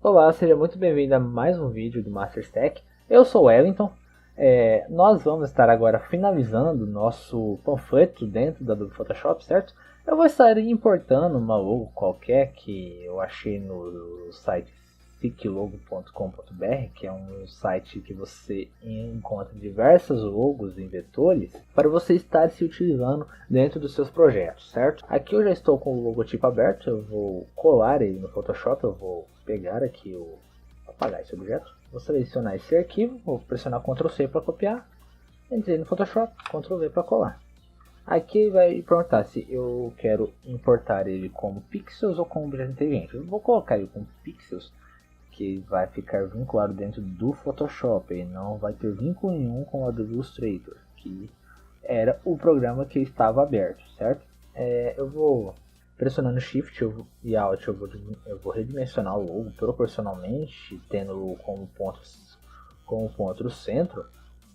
Olá, seja muito bem-vindo a mais um vídeo do MasterStack. Eu sou o Wellington. Nós vamos estar agora finalizando o nosso panfleto dentro da Adobe Photoshop, certo? Eu vou estar importando uma logo qualquer que eu achei no site siclogo.com.br, que é um site que você encontra diversas logos em vetores para você estar se utilizando dentro dos seus projetos, certo? Aqui eu já estou com o logotipo aberto, eu vou colar ele no Photoshop, eu vou pegar aqui apagar esse objeto, vou selecionar esse arquivo, vou pressionar Ctrl C para copiar, entrei no Photoshop, Ctrl V para colar. Aqui vai perguntar se eu quero importar ele como pixels ou como objeto inteligente. Eu vou colocar ele como pixels, que vai ficar vinculado dentro do Photoshop e não vai ter vínculo nenhum com o Adobe Illustrator, que era o programa que estava aberto, certo? Eu vou pressionando Shift e Alt, eu vou redimensionar o logo proporcionalmente, tendo como ponto o centro.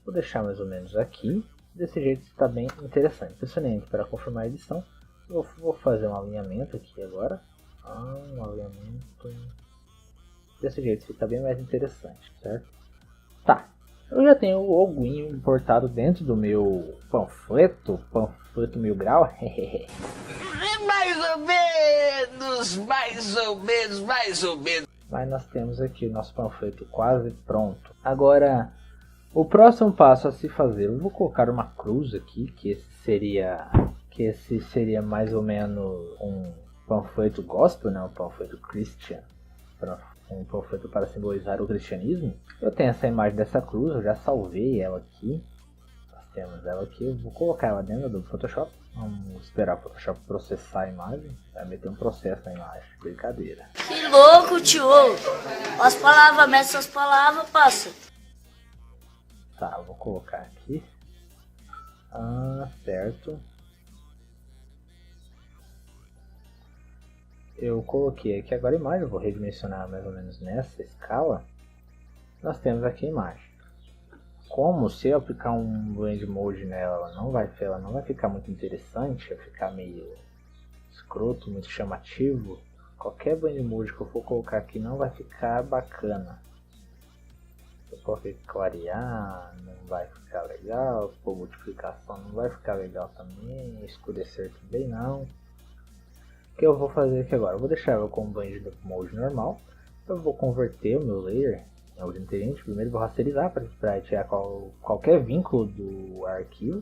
Vou deixar mais ou menos aqui, desse jeito está bem interessante. Pressionei Enter para confirmar a edição. Vou fazer um alinhamento aqui agora. Um alinhamento desse jeito fica bem mais interessante, certo? Tá, eu já tenho o logoinho importado dentro do meu panfleto 1000 grau. Mais ou menos. Mas nós temos aqui o nosso panfleto quase pronto. Agora, o próximo passo a se fazer, eu vou colocar uma cruz aqui, que esse seria mais ou menos um panfleto gospel, né? Um panfleto Christian, um panfleto para simbolizar o cristianismo. Eu tenho essa imagem dessa cruz, eu já salvei ela aqui. Nós temos ela aqui, eu vou colocar ela dentro do Photoshop. Vamos esperar o Photoshop processar a imagem. Vai meter um processo na imagem, brincadeira. Que louco, tio! As palavras, mete as palavras, passa. Tá, eu vou colocar aqui. Certo. Eu coloquei aqui agora a imagem, eu vou redimensionar mais ou menos nessa escala. Nós temos aqui a imagem. Como se eu aplicar um blend mode nela, ela não vai ficar muito interessante, vai ficar meio escroto, muito chamativo. Qualquer blend mode que eu for colocar aqui não vai ficar bacana. Se eu for clarear, não vai ficar legal. Se for multiplicação, não vai ficar legal também. Escurecer também não. O que eu vou fazer aqui agora? Eu vou deixar ela com o blend mode normal. Eu vou converter o meu layer em objeto inteligente. Primeiro vou rasterizar para tirar qualquer vínculo do arquivo.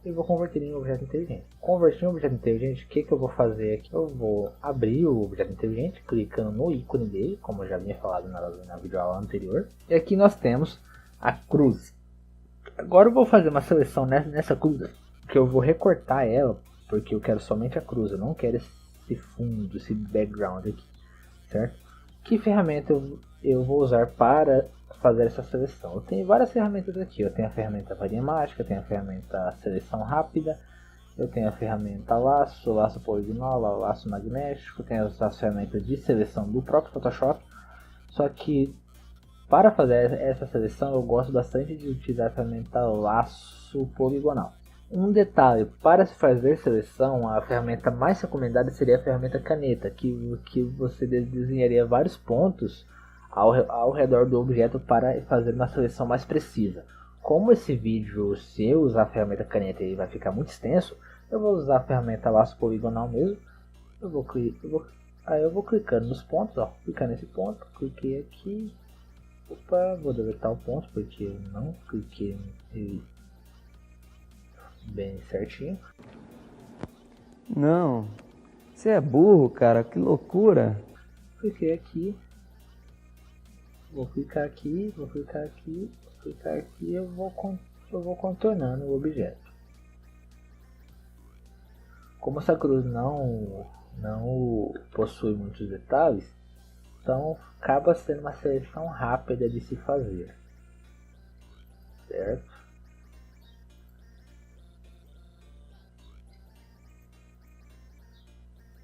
E vou converter em objeto inteligente. Converter em objeto inteligente, o que eu vou fazer aqui? Eu vou abrir o objeto inteligente, clicando no ícone dele, como eu já havia falado na videoaula anterior. E aqui nós temos a cruz. Agora eu vou fazer uma seleção nessa cruz, que eu vou recortar ela, porque eu quero somente a cruz, eu não quero esse fundo, esse background aqui, certo? Que ferramenta eu vou usar para fazer essa seleção? Eu tenho várias ferramentas aqui. Eu tenho a ferramenta varinha mágica, eu tenho a ferramenta seleção rápida, eu tenho a ferramenta laço poligonal, laço magnético, eu tenho as ferramentas de seleção do próprio Photoshop. Só que para fazer essa seleção eu gosto bastante de utilizar a ferramenta laço poligonal. Um detalhe, para se fazer seleção, a ferramenta mais recomendada seria a ferramenta caneta, que você desenharia vários pontos ao redor do objeto para fazer uma seleção mais precisa. Como esse vídeo, se eu usar a ferramenta caneta, ele vai ficar muito extenso, eu vou usar a ferramenta laço poligonal mesmo. Eu vou clicando nos pontos, ó, clicar nesse ponto, cliquei aqui. Opa, vou deletar o ponto porque eu não cliquei nele bem certinho. Não, você é burro, cara, que loucura. Cliquei aqui, vou clicar aqui, vou clicar aqui, vou clicar aqui, eu vou contornando o objeto. Como essa cruz não possui muitos detalhes, então acaba sendo uma seleção rápida de se fazer, certo?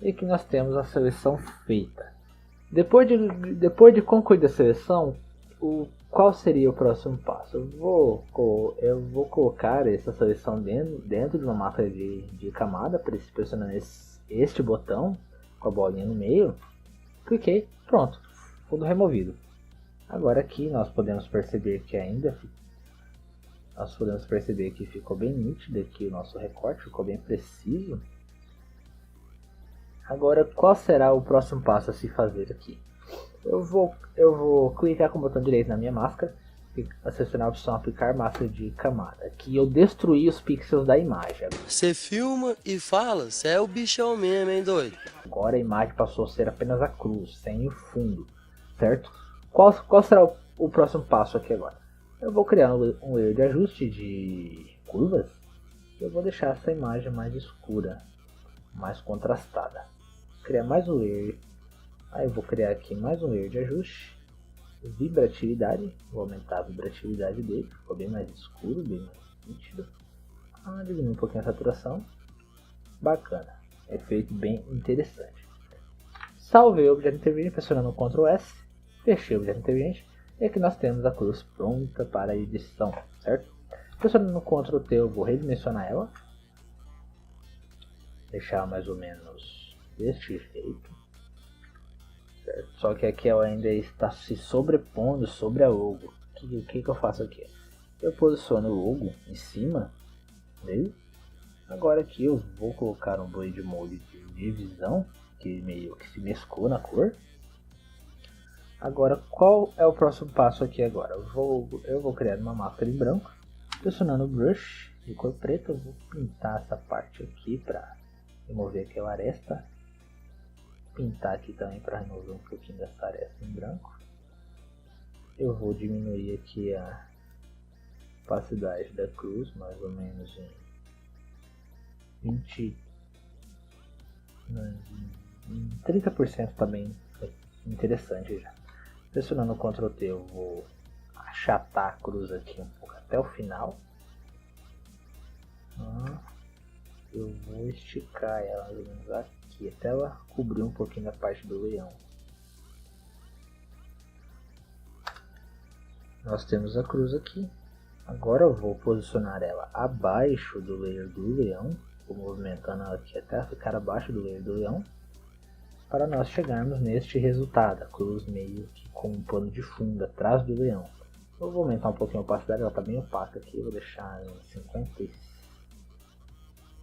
E aqui nós temos a seleção feita. Depois de concluir a seleção, qual seria o próximo passo? Eu vou colocar essa seleção dentro de uma máscara de camada, pressionando este botão com a bolinha no meio. Cliquei, pronto, fundo removido. Agora aqui nós podemos perceber que ficou bem nítido aqui o nosso recorte, ficou bem preciso. Agora, qual será o próximo passo a se fazer aqui? Eu vou clicar com o botão direito na minha máscara e selecionar a opção aplicar máscara de camada. Aqui eu destruí os pixels da imagem. Você filma e fala, você é o bichão mesmo, hein, doido? Agora a imagem passou a ser apenas a cruz, sem o fundo, certo? Qual será o próximo passo aqui agora? Eu vou criar um layer de ajuste de curvas. E eu vou deixar essa imagem mais escura, mais contrastada. Criar mais um layer. Aí eu vou criar aqui mais um layer de ajuste. Vibratividade. Vou aumentar a vibratividade dele. Ficou bem mais escuro, bem mais nítido. Diminuir um pouquinho a saturação. Bacana. Efeito bem interessante. Salvei o objeto interveniente pressionando o Ctrl S. Fechei o objeto interveniente. E aqui nós temos a cruz pronta para a edição, certo? Pressionando no Ctrl T eu vou redimensionar ela. Deixar mais ou menos deste jeito. Certo? Só que aqui ela ainda está se sobrepondo sobre a logo. O que eu faço aqui? Eu posiciono o logo em cima dele. Agora aqui eu vou colocar um Blade Mode de divisão, que meio que se mesclou na cor. Agora, qual é o próximo passo aqui agora? Eu vou criar uma máscara em branco. Pressionando o brush de cor preta, eu vou pintar essa parte aqui para remover aquela aresta. Pintar aqui também para remover um pouquinho dessa aresta em branco. Eu vou diminuir aqui a opacidade da cruz, mais ou menos em 30%, tá bem interessante já. Pressionando o Ctrl T eu vou achatar a cruz aqui um pouco até o final. Eu vou esticar ela mais ou menos aqui, até ela cobrir um pouquinho da parte do leão. Nós temos a cruz aqui. Agora eu vou posicionar ela abaixo do layer do leão. Vou movimentando ela aqui até ficar abaixo do layer do leão. Para nós chegarmos neste resultado, a cruz meio que com um pano de fundo atrás do leão. Eu vou aumentar um pouquinho a opacidade, ela está bem opaca aqui, eu vou deixar em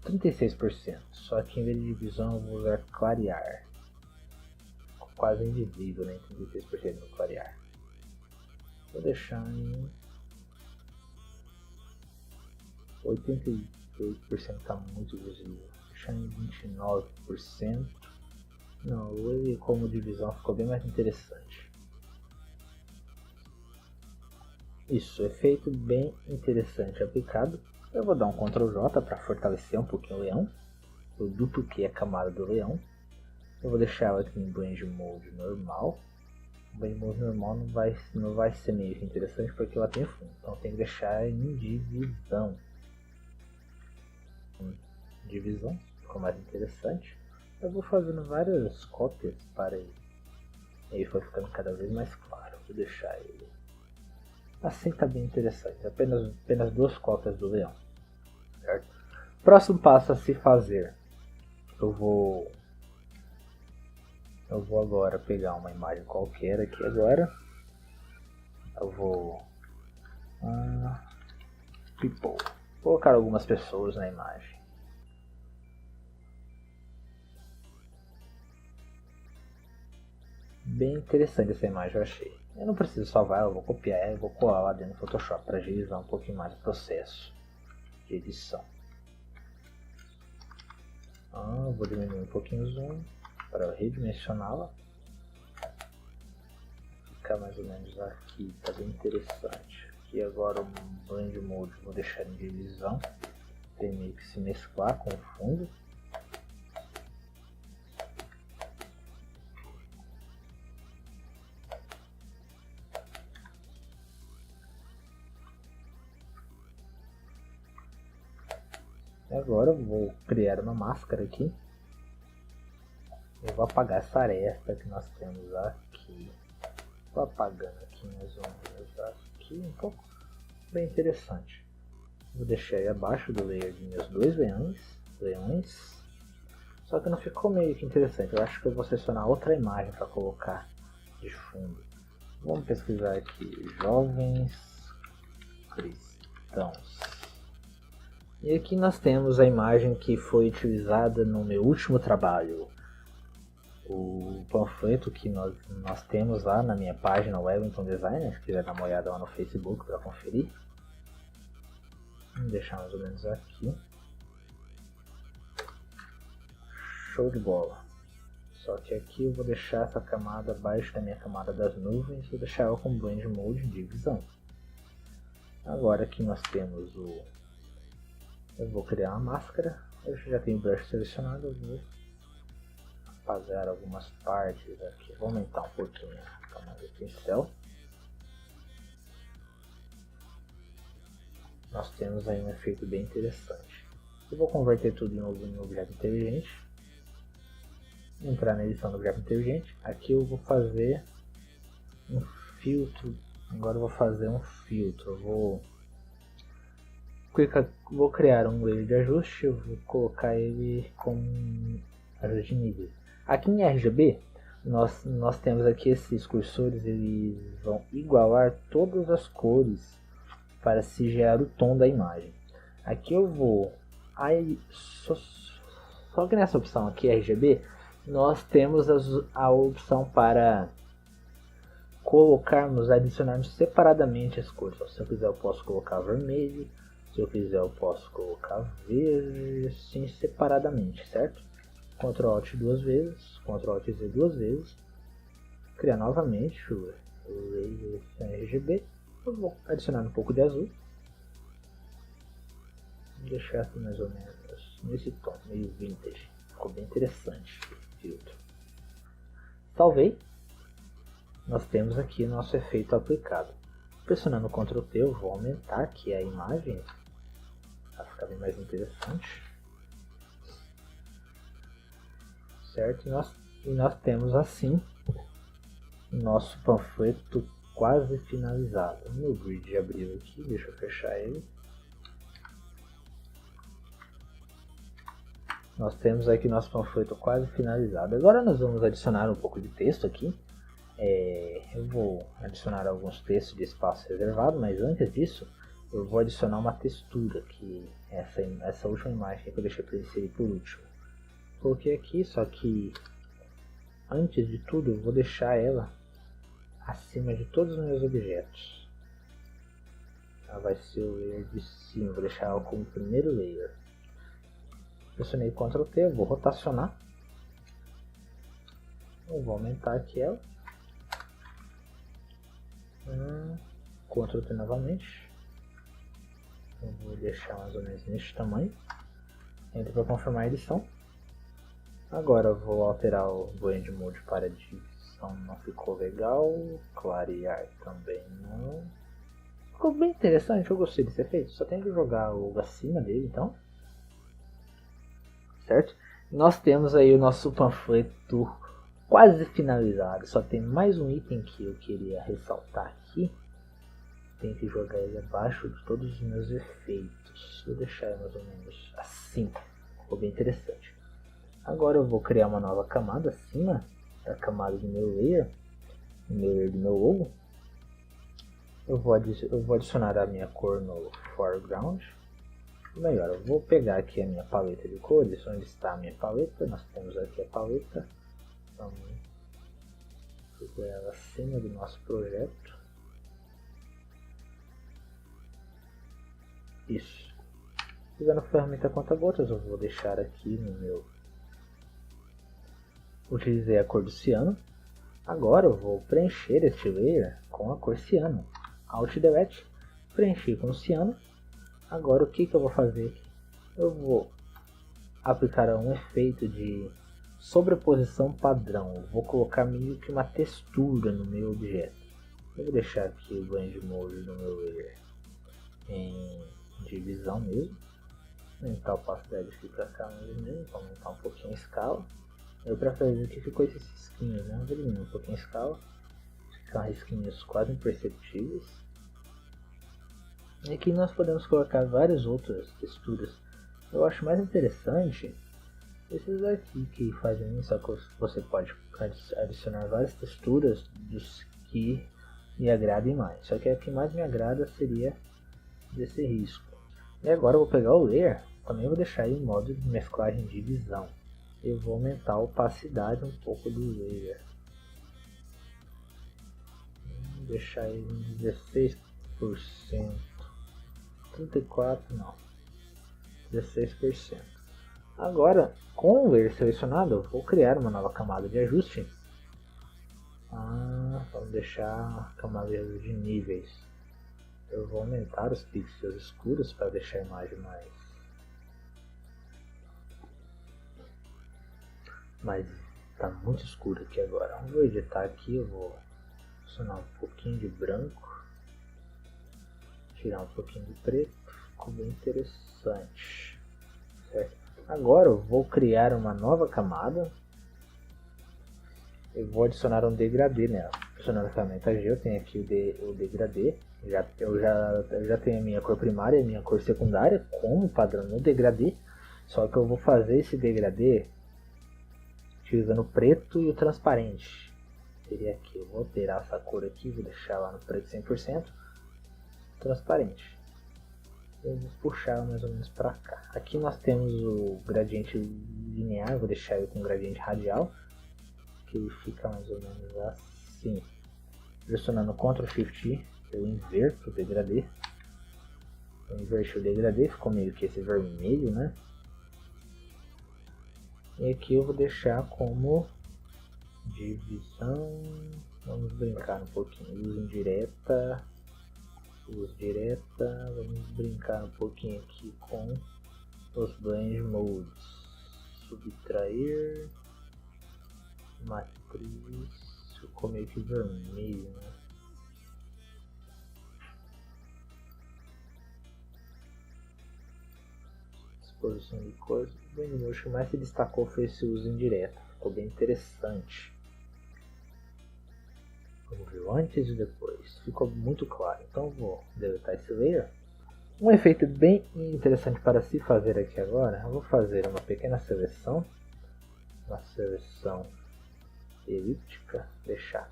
36%. Só que em vez de divisão eu vou usar clarear. Quase invisível, né? 36% no clarear. Vou deixar em 88%, está muito visível. Vou deixar em 29%. Não, ele como divisão ficou bem mais interessante. Isso, efeito bem interessante aplicado. Eu vou dar um Ctrl J para fortalecer um pouquinho o leão. Eu dupliquei a camada do leão. Eu vou deixar ela aqui em Blend Mode normal. O Blend Mode normal não vai ser meio que interessante porque ela tem fundo. Então tem que deixar em divisão. Divisão, ficou mais interessante. Eu vou fazendo várias cópias para ele. E aí foi ficando cada vez mais claro. Vou deixar ele assim, tá bem interessante. Apenas duas cópias do leão. Certo? Próximo passo a se fazer. Eu vou agora pegar uma imagem qualquer aqui agora. Eu vou people. Vou colocar algumas pessoas na imagem. Bem interessante essa imagem, eu achei. Eu não preciso salvar, eu vou copiar ela e vou colar lá dentro do Photoshop para agilizar um pouquinho mais o processo de edição. Vou diminuir um pouquinho o zoom para redimensioná-la. Ficar mais ou menos aqui, tá bem interessante. Aqui agora o Blend Mode vou deixar em divisão, tem meio que se mesclar com o fundo. Agora eu vou criar uma máscara aqui. Eu vou apagar essa aresta que nós temos aqui. Tô apagando aqui mais ou menos aqui um pouco. Bem interessante. Vou deixar aí abaixo do layer de meus dois leões. Só que não ficou meio que interessante. Eu acho que eu vou selecionar outra imagem para colocar de fundo. Vamos pesquisar aqui, jovens cristãos. E aqui nós temos a imagem que foi utilizada no meu último trabalho. O panfleto que nós temos lá na minha página Wellington Designer, se quiser dar uma olhada lá no Facebook para conferir. Vamos deixar mais ou menos aqui. Show de bola. Só que aqui eu vou deixar essa camada abaixo da minha camada das nuvens, vou deixar ela com Blend Mode de visão. Agora aqui nós temos o... Eu vou criar uma máscara, eu já tenho o brush selecionado, eu vou apagar algumas partes aqui, vou aumentar um pouquinho a camada do pincel. Nós temos aí um efeito bem interessante. Eu vou converter tudo de novo em objeto inteligente. Entrar na edição do objeto inteligente. Aqui eu vou fazer um filtro. Agora eu vou fazer um filtro. Vou criar um layer de ajuste. Eu vou colocar ele com ajuste de nível. Aqui em RGB nós temos aqui esses cursores. Eles vão igualar todas as cores para se gerar o tom da imagem. Aqui eu vou... Só que nessa opção aqui, RGB, nós temos a opção para adicionarmos separadamente as cores. Se eu quiser eu posso colocar vermelho, se eu quiser eu posso colocar verde, assim separadamente, certo? Ctrl Alt duas vezes, Ctrl Alt Z duas vezes, criar novamente o layer RGB. Eu vou adicionar um pouco de azul. Vou deixar assim mais ou menos nesse tom, meio vintage. Ficou bem interessante o filtro. Salvei. Nós temos aqui nosso efeito aplicado. Pressionando Ctrl T eu vou aumentar aqui a imagem para ficar bem mais interessante. Certo? E nós temos assim nosso panfleto quase finalizado. Meu grid abriu aqui, deixa eu fechar ele. Nós temos aqui nosso panfleto quase finalizado. Agora nós vamos adicionar um pouco de texto aqui. Eu vou adicionar alguns textos de espaço reservado, mas antes disso eu vou adicionar uma textura, que essa última imagem que eu deixei para inserir por último. Coloquei aqui, só que antes de tudo eu vou deixar ela acima de todos os meus objetos. Ela vai ser o layer de cima, vou deixar ela como primeiro layer. Pressionei Ctrl T, eu vou rotacionar. Eu vou aumentar aqui ela. Ctrl T novamente. Eu vou deixar mais ou menos neste tamanho. Entro para confirmar a edição. Agora eu vou alterar o Blend Mode para divisão, não ficou legal. Clarear também não. Ficou bem interessante, eu gostei desse efeito. Só tenho que jogar o acima dele então. Certo? Nós temos aí o nosso panfleto quase finalizado. Só tem mais um item que eu queria ressaltar aqui. Tenho que jogar ele abaixo de todos os meus efeitos. Vou deixar mais ou menos assim. Ficou bem interessante. Agora eu vou criar uma nova camada acima da camada do meu layer do meu logo. Eu vou adicionar a minha cor no foreground. Melhor, eu vou pegar aqui a minha paleta de cores. Onde está a minha paleta? Nós temos aqui a paleta. Vamos pegar ela acima do nosso projeto. Isso. Usando a ferramenta conta-gotas, eu vou deixar aqui no meu... Utilizei a cor do ciano. Agora eu vou preencher este layer com a cor ciano. Alt Delete, preenchi com o ciano. Agora o que eu vou fazer aqui? Eu vou aplicar um efeito de sobreposição padrão. Eu vou colocar meio que uma textura no meu objeto. Eu vou deixar aqui o Blend Mode do meu layer em divisão mesmo. Aumentar a opacidade aqui para cá mesmo, aumentar um pouquinho a escala. Eu prefiro que ficou esses risquinhos, né? Vou diminuir um pouquinho a escala. Ficam risquinhos quase imperceptíveis. E aqui nós podemos colocar várias outras texturas. Eu acho mais interessante esses aqui que fazem isso, só que você pode adicionar várias texturas dos que me agradem mais. Só que a que mais me agrada seria desse risco. E agora eu vou pegar o Layer, também vou deixar em modo de mesclagem de visão. Eu vou aumentar a opacidade um pouco do Layer. Vou deixar ele em 16%. 34% não. 16%. Agora, com o Layer selecionado, eu vou criar uma nova camada de ajuste. Vamos deixar a camada de níveis. Eu vou aumentar os pixels escuros para deixar a imagem mais tá muito escuro aqui agora. Eu vou editar aqui, eu vou adicionar um pouquinho de branco, tirar um pouquinho de preto, ficou bem interessante, certo? Agora eu vou criar uma nova camada. Eu vou adicionar um degradê nela. Adicionando a ferramenta G, eu tenho aqui o degradê. Eu já tenho a minha cor primária e a minha cor secundária como padrão no degradê. Só que eu vou fazer esse degradê utilizando o preto e o transparente. Seria aqui, eu vou alterar essa cor aqui, vou deixar lá no preto 100%, transparente. Eu vou puxar mais ou menos para cá. Aqui nós temos o gradiente linear, vou deixar ele com gradiente radial, que ele fica mais ou menos assim. Pressionando Ctrl Shift I, eu inverto o degradê. Eu inverti o degradê, ficou meio que esse vermelho, né? E aqui eu vou deixar como divisão. Vamos brincar um pouquinho. Luz direta. Vamos brincar um pouquinho aqui com os blend modes. Subtrair. Matriz. Ficou meio que vermelho, né? Exposição de cores. O que mais se destacou foi esse uso indireto. Ficou bem interessante. Vamos ver o antes e depois. Ficou muito claro. Então vou deletar esse layer. Um efeito bem interessante para se fazer aqui agora. Eu vou fazer uma pequena seleção. Uma seleção elíptica. Deixar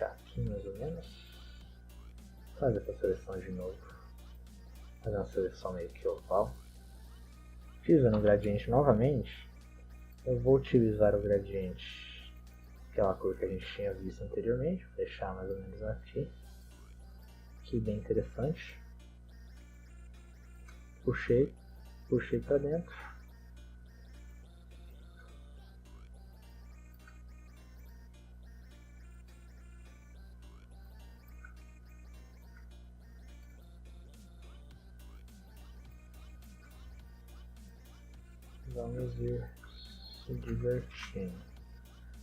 aqui mais ou menos. Fazer essa seleção de novo. Fazer uma seleção meio que oval. Utilizando o gradiente novamente, eu vou utilizar o gradiente, aquela cor que a gente tinha visto anteriormente, vou deixar mais ou menos aqui. Aqui bem interessante. Puxei para dentro. Vamos ir se divertindo.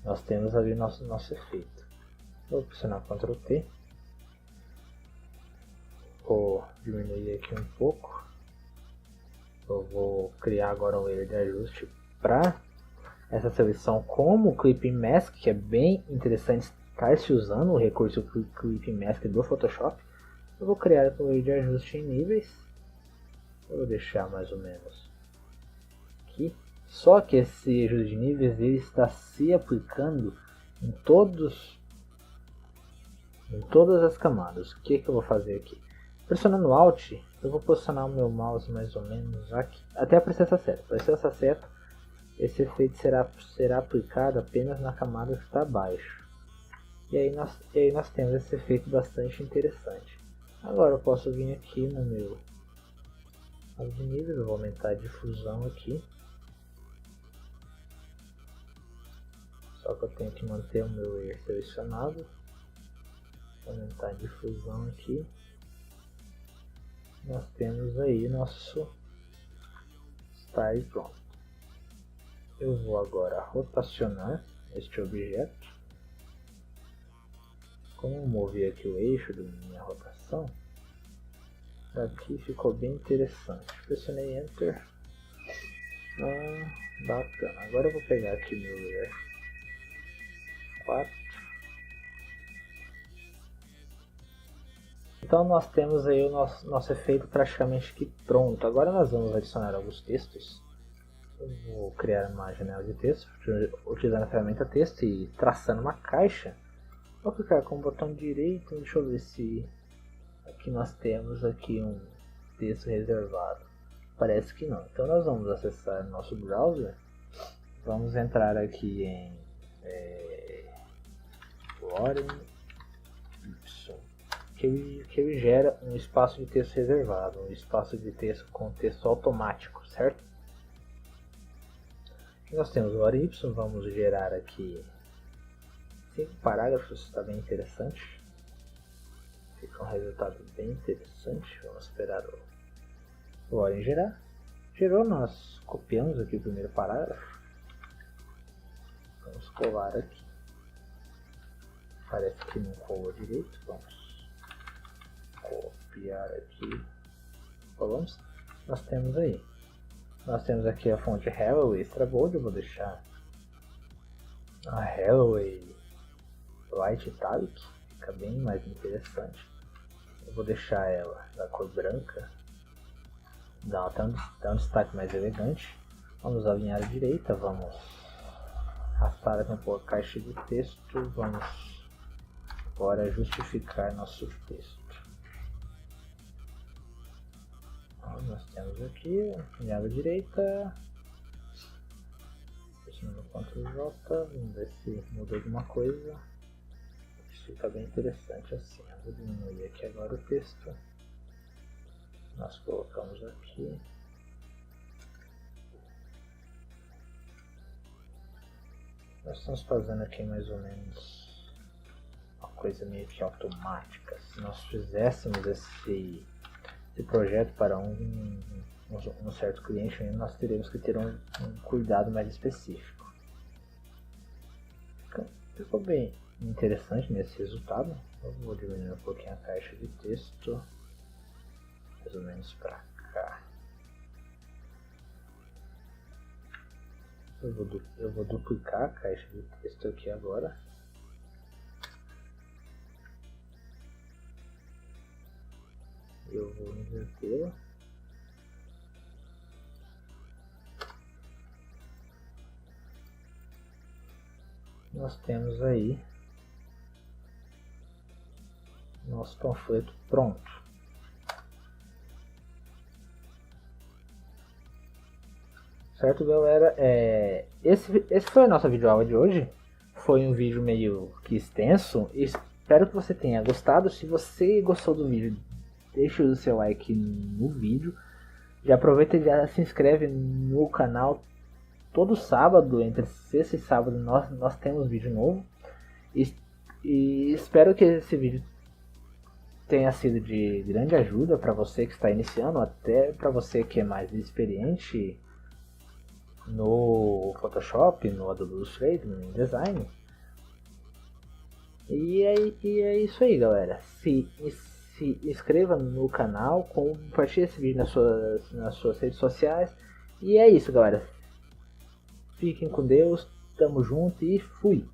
Nós temos ali nosso efeito. Vou pressionar Ctrl T. Vou diminuir aqui um pouco. Eu vou criar agora um layer de ajuste para essa seleção como Clipping Mask, que é bem interessante estar se usando o recurso Clipping Mask do Photoshop. Eu vou criar um layer de ajuste em níveis. Eu vou deixar mais ou menos aqui. Só que esse ajuste de níveis ele está se aplicando em todas as camadas. O que eu vou fazer aqui? Pressionando Alt, eu vou posicionar o meu mouse mais ou menos aqui, até aparecer essa seta. Aparecer essa seta, esse efeito será aplicado apenas na camada que está abaixo. E aí nós temos esse efeito bastante interessante. Agora eu posso vir aqui no meu de níveis, eu vou aumentar a difusão aqui. Só que eu tenho que manter o meu layer selecionado. Vou aumentar a difusão aqui. Nós temos aí nosso style pronto. Eu vou agora rotacionar este objeto. Como eu movi aqui o eixo da minha rotação, aqui ficou bem interessante. Pressionei Enter. Bacana. Agora eu vou pegar aqui meu layer 4. Então nós temos aí o nosso efeito praticamente que pronto. Agora nós vamos adicionar alguns textos. Eu vou criar uma janela de texto utilizando a ferramenta texto e traçando uma caixa. Vou clicar com o botão direito. Deixa eu ver se aqui nós temos aqui um texto reservado. Parece que não. Então nós vamos acessar nosso browser. Vamos entrar aqui em Lorem Ipsum, que ele gera um espaço de texto reservado, um espaço de texto com texto automático, certo? Aqui nós temos o Lorem Ipsum. Vamos gerar aqui 5 parágrafos, está bem interessante. Fica um resultado bem interessante. Vamos esperar o Lorem gerar. Gerou, nós copiamos aqui o primeiro parágrafo. Vamos colar aqui. Parece que não colou direito. Vamos copiar aqui. Colamos. Nós temos aí. Nós temos aqui a fonte Holloway Extra Bold. Eu vou deixar a Holloway Light Italic. Fica bem mais interessante. Eu vou deixar ela da cor branca. Dá um destaque mais elegante. Vamos alinhar a direita. Vamos arrastar aqui um pouco a caixa de texto. Vamos agora justificar nosso texto. Então, nós temos aqui alinhado à direita. Pressionando o Ctrl J. Vamos ver se mudou alguma coisa. Isso fica bem interessante assim. Eu vou diminuir aqui agora o texto. Nós colocamos aqui. Nós estamos fazendo aqui mais ou menos uma coisa meio que automática. Se nós fizéssemos esse projeto para um certo cliente, nós teríamos que ter um cuidado mais específico. Ficou bem interessante nesse resultado. Eu vou diminuir um pouquinho a caixa de texto. Mais ou menos para cá. Eu vou duplicar a caixa de texto aqui agora. Eu vou invertê-la. Nós temos aí nosso panfleto pronto. Certo, galera? Esse foi a nossa videoaula de hoje. Foi um vídeo meio que extenso. Espero que você tenha gostado. Se você gostou do vídeo, deixe o seu like no vídeo. Já aproveita e já se inscreve no canal. Todo sábado, entre sexta e sábado, nós temos vídeo novo. E espero que esse vídeo tenha sido de grande ajuda para você que está iniciando, até para você que é mais experiente no Photoshop, no Adobe Illustrator, no InDesign. E é isso aí, galera. Se inscreva no canal, compartilhe esse vídeo nas suas redes sociais. E é isso, galera. Fiquem com Deus, tamo junto e fui!